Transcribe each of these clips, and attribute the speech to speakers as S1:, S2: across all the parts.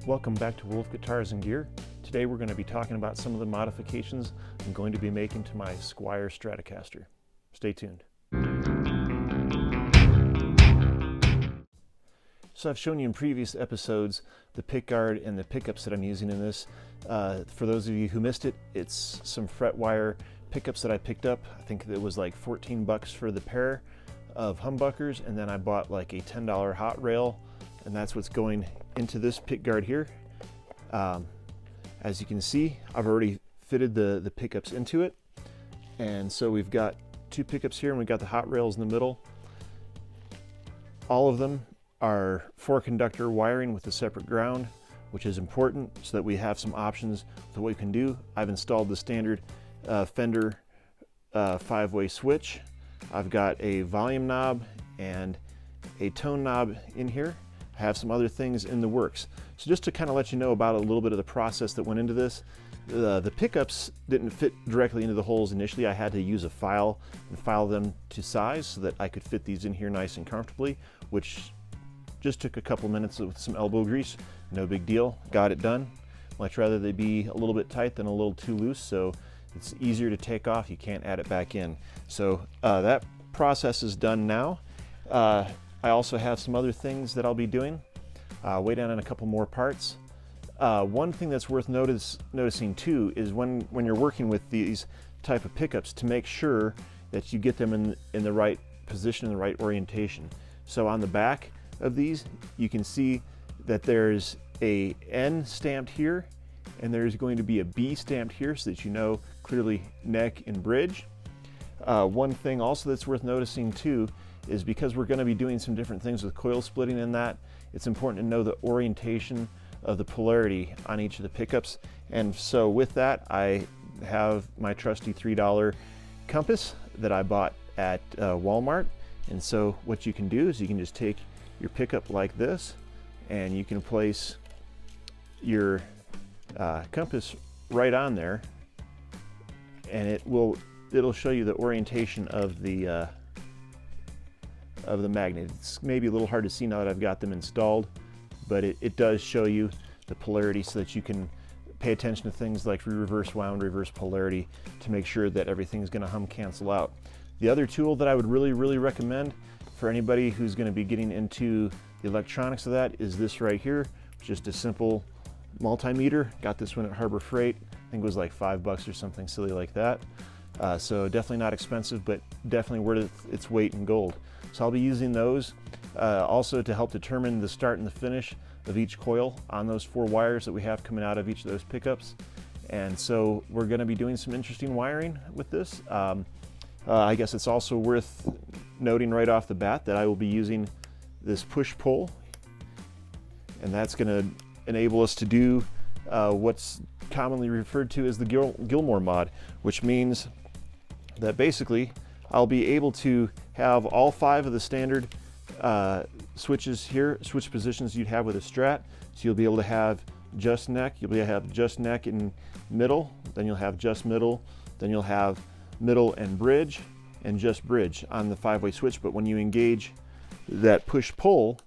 S1: Welcome back to Wolf Guitars and Gear. Today we're going to be talking about some of the modifications I'm going to be making to my Squier Stratocaster. Stay tuned. So I've shown you in previous episodes the pickguard and the pickups that I'm using in this. For those of you who missed it, it's some fret wire pickups that I picked up. I think it was like 14 bucks for the pair of humbuckers, and then I bought like a $10 hot rail, and that's what's going into this pickguard here. As you can see, I've already fitted the pickups into it, and so we've got two pickups here and we've got the hot rails in the middle. All of them are 4-conductor wiring with a separate ground, which is important so that we have some options to what we can do. I've installed the standard Fender 5-way switch. I've got a volume knob and a tone knob in here. I have some other things in the works. So just to kind of let you know about a little bit of the process that went into this, the pickups didn't fit directly into the holes initially. I had to use a file and file them to size so that I could fit these in here nice and comfortably, which just took a couple minutes with some elbow grease. No big deal, got it done. Much rather they be a little bit tight than a little too loose, so it's easier to take off. You can't add it back in. So that process is done now. I also have some other things that I'll be doing. Way down on a couple more parts. One thing that's worth noticing too is when you're working with these type of pickups, to make sure that you get them in the right position, in the right orientation. So on the back of these, you can see that there's a N stamped here, and there's going to be a B stamped here so that you know clearly neck and bridge. One thing also that's worth noticing too is because we're going to be doing some different things with coil splitting in that, it's important to know the orientation of the polarity on each of the pickups. And so with that, I have my trusty $3 compass that I bought at Walmart. And so what you can do is you can just take your pickup like this, and you can place your compass right on there, and it'll show you the orientation of the magnet. It's maybe a little hard to see now that I've got them installed, but it does show you the polarity so that you can pay attention to things like reverse wound, reverse polarity, to make sure that everything's going to hum cancel out. The other tool that I would really recommend for anybody who's going to be getting into the electronics of that is this right here. Just a simple multimeter. Got this one at Harbor Freight. I think it was like $5 or something silly like that. So definitely not expensive, but definitely worth its weight in gold. So I'll be using those also to help determine the start and the finish of each coil on those 4 wires that we have coming out of each of those pickups. And so we're going to be doing some interesting wiring with this. I guess it's also worth noting right off the bat that I will be using this push-pull, and that's going to enable us to do what's commonly referred to as the Gilmour mod, which means that basically I'll be able to have all 5 of the standard switches here, switch positions you'd have with a Strat. So you'll be able to have just neck, you'll be able to have just neck in middle, then you'll have just middle, then you'll have middle and bridge, and just bridge on the 5-way switch. But when you engage that push-pull,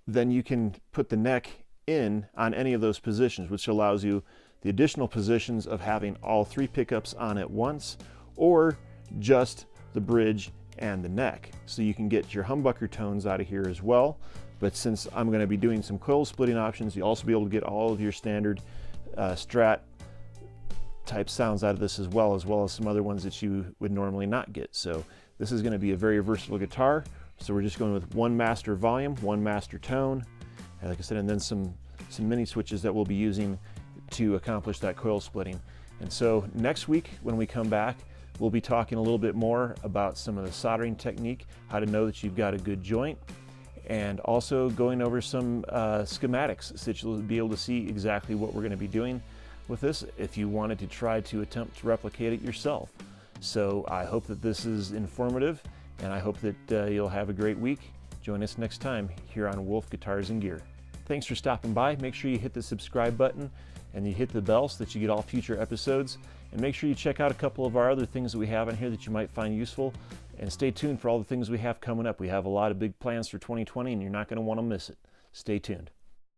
S1: then you can put the neck in on any of those positions, which allows you the additional positions of having all 3 pickups on at once, or just the bridge and the neck. So you can get your humbucker tones out of here as well. But since I'm going to be doing some coil splitting options, you'll also be able to get all of your standard Strat type sounds out of this as well as some other ones that you would normally not get. So this is going to be a very versatile guitar. So we're just going with 1 master volume, 1 master tone, and like I said, and then some mini switches that we'll be using to accomplish that coil splitting. And so next week when we come back, we'll be talking a little bit more about some of the soldering technique, how to know that you've got a good joint, and also going over some schematics so that you'll be able to see exactly what we're going to be doing with this if you wanted to try to attempt to replicate it yourself. So I hope that this is informative, and I hope that you'll have a great week. Join us next time here on Wolf Guitars and Gear. Thanks for stopping by. Make sure you hit the subscribe button and you hit the bell so that you get all future episodes. And make sure you check out a couple of our other things that we have on here that you might find useful. And stay tuned for all the things we have coming up. We have a lot of big plans for 2020, and you're not going to want to miss it. Stay tuned.